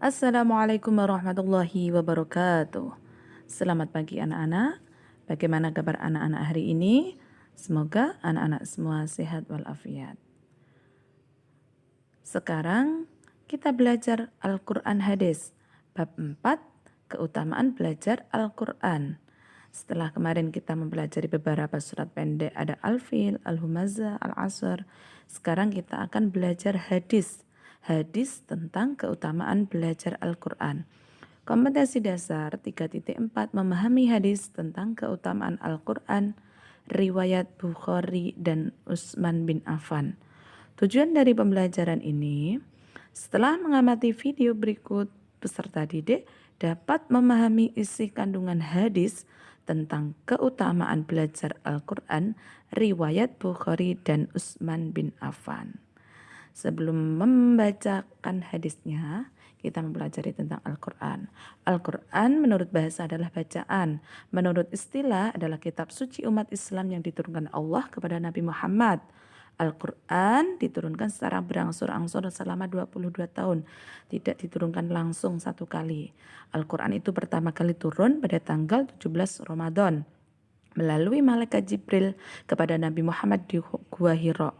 Assalamualaikum warahmatullahi wabarakatuh. Selamat pagi anak-anak. Bagaimana kabar anak-anak hari ini? Semoga anak-anak semua sehat walafiat. Sekarang kita belajar Al-Quran Hadis. Bab 4, keutamaan belajar Al-Quran. Setelah kemarin kita mempelajari beberapa surat pendek, ada Al-Fil, Al-Humazah, Al-Asr. Sekarang kita akan belajar hadis. Hadis tentang keutamaan belajar Al-Quran. Kompetensi dasar 3.4 memahami hadis tentang keutamaan Al-Quran, riwayat Bukhari dan Utsman bin Affan. Tujuan dari pembelajaran ini, setelah mengamati video berikut, peserta didik dapat memahami isi kandungan hadis tentang keutamaan belajar Al-Quran, riwayat Bukhari dan Utsman bin Affan. Sebelum membacakan hadisnya, kita mempelajari tentang Al-Quran. Al-Quran menurut bahasa adalah bacaan. Menurut istilah adalah kitab suci umat Islam yang diturunkan Allah kepada Nabi Muhammad. Al-Quran diturunkan secara berangsur-angsur selama 22 tahun. Tidak diturunkan langsung satu kali. Al-Quran itu pertama kali turun pada tanggal 17 Ramadan melalui malaikat Jibril kepada Nabi Muhammad di Gua Hira.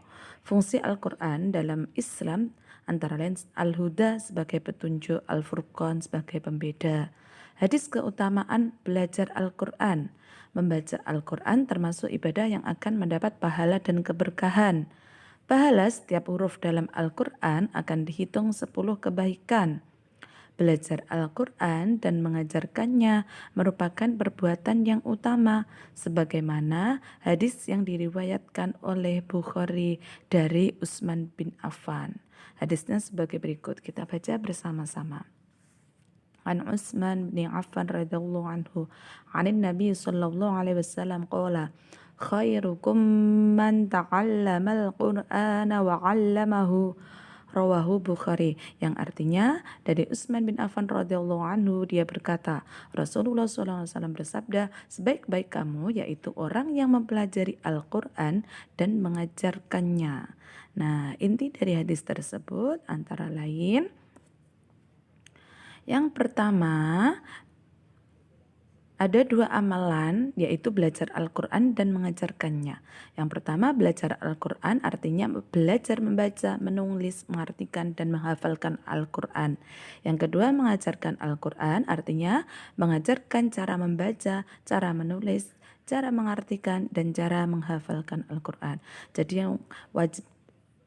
Fungsi Al-Quran dalam Islam antara lain Al-Huda sebagai petunjuk, Al-Furqan sebagai pembeda. Hadis keutamaan belajar Al-Quran. Membaca Al-Quran termasuk ibadah yang akan mendapat pahala dan keberkahan. Pahala setiap huruf dalam Al-Quran akan dihitung 10 kebaikan. Belajar Al-Quran dan mengajarkannya merupakan perbuatan yang utama, sebagaimana hadis yang diriwayatkan oleh Bukhari dari Utsman bin Affan. Hadisnya sebagai berikut, kita baca bersama-sama. An Utsman bin Affan radhiyallahu anhu, anin Nabi sallallahu alaihi wasallam qala, khairukum man ta'allama al-Qur'ana wa 'allamahu. Rawahu Bukhari, yang artinya dari Utsman bin Affan radhiyallahu anhu, dia berkata, Rasulullah SAW bersabda, sebaik-baik kamu yaitu orang yang mempelajari Al-Quran dan mengajarkannya. Nah, inti dari hadis tersebut antara lain, yang pertama, ada dua amalan, yaitu belajar Al-Quran dan mengajarkannya. Yang pertama, belajar Al-Quran artinya belajar membaca, menulis, mengartikan, dan menghafalkan Al-Quran. Yang kedua, mengajarkan Al-Quran artinya mengajarkan cara membaca, cara menulis, cara mengartikan, dan cara menghafalkan Al-Quran. Jadi yang wajib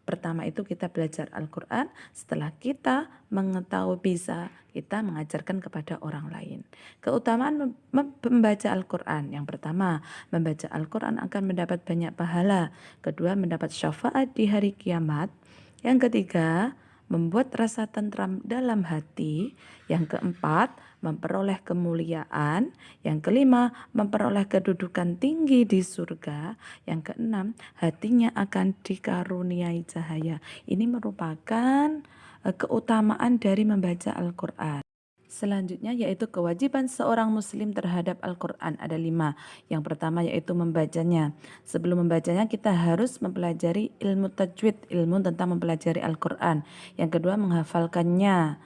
pertama itu kita belajar Al-Quran, setelah kita mengetahui bisa, kita mengajarkan kepada orang lain. Keutamaan membaca Al-Quran, yang pertama, membaca Al-Quran akan mendapat banyak pahala. Kedua, mendapat syafaat di hari kiamat. Yang ketiga, membuat rasa tentram dalam hati. Yang keempat, memperoleh kemuliaan. Yang kelima, memperoleh kedudukan tinggi di surga. Yang keenam, hatinya akan dikaruniai cahaya. Ini merupakan keutamaan dari membaca Al-Quran. Selanjutnya yaitu kewajiban seorang muslim terhadap Al-Quran, ada 5. Yang pertama yaitu membacanya. Sebelum membacanya kita harus mempelajari ilmu tajwid, ilmu tentang mempelajari Al-Quran. Yang kedua menghafalkannya.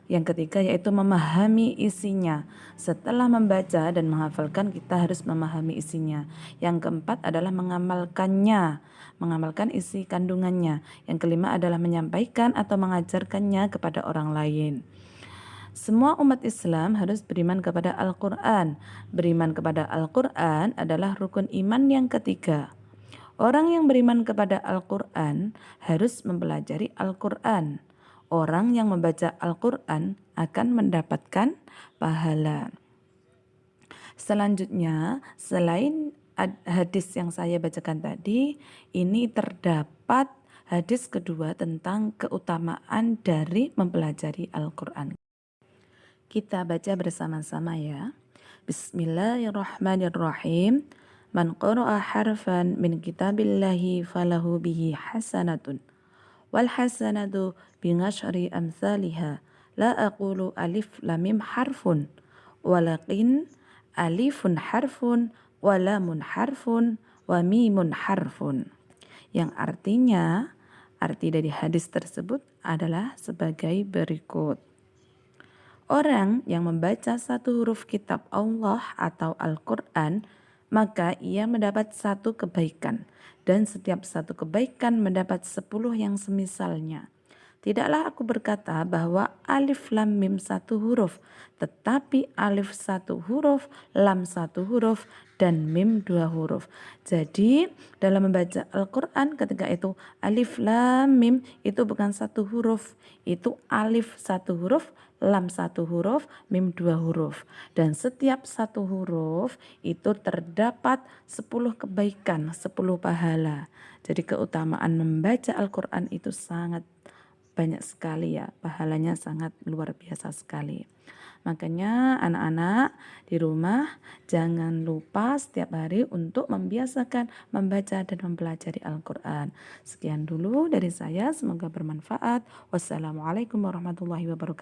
Yang ketiga yaitu memahami isinya. Setelah membaca dan menghafalkan kita harus memahami isinya. Yang keempat adalah mengamalkannya, mengamalkan isi kandungannya. Yang kelima adalah menyampaikan atau mengajarkannya kepada orang lain. Semua umat Islam harus beriman kepada Al-Quran. Beriman kepada Al-Quran adalah rukun iman yang ketiga. Orang yang beriman kepada Al-Quran harus mempelajari Al-Quran. Orang yang membaca Al-Quran akan mendapatkan pahala. Selanjutnya, selain hadis yang saya bacakan tadi, ini terdapat hadis kedua tentang keutamaan dari mempelajari Al-Quran. Kita baca bersama-sama ya. Bismillahirrahmanirrahim. Man qara'a harfan min kitabillahi falahu bihi hasanatun. Wal hasanatu binashri amthaliha. La aqulu alif lamim harfun. Walakin alifun harfun, walamun harfun, wa mimun harfun. Yang artinya, arti dari hadis tersebut adalah sebagai berikut. Orang yang membaca satu huruf kitab Allah atau Al-Quran, maka ia mendapat satu kebaikan, dan setiap satu kebaikan mendapat 10 yang semisalnya. Tidaklah aku berkata bahwa alif lam mim satu huruf, tetapi alif satu huruf, lam satu huruf, dan mim 2 huruf. Jadi dalam membaca Al-Quran ketika itu alif lam mim itu bukan satu huruf, itu alif satu huruf, lam satu huruf, mim 2 huruf. Dan setiap satu huruf itu terdapat 10 kebaikan, 10 pahala. Jadi keutamaan membaca Al-Quran itu sangat banyak sekali ya, pahalanya sangat luar biasa sekali. Makanya anak-anak di rumah jangan lupa setiap hari untuk membiasakan membaca dan mempelajari Al-Quran. Sekian dulu dari saya, semoga bermanfaat. Wassalamualaikum warahmatullahi wabarakatuh.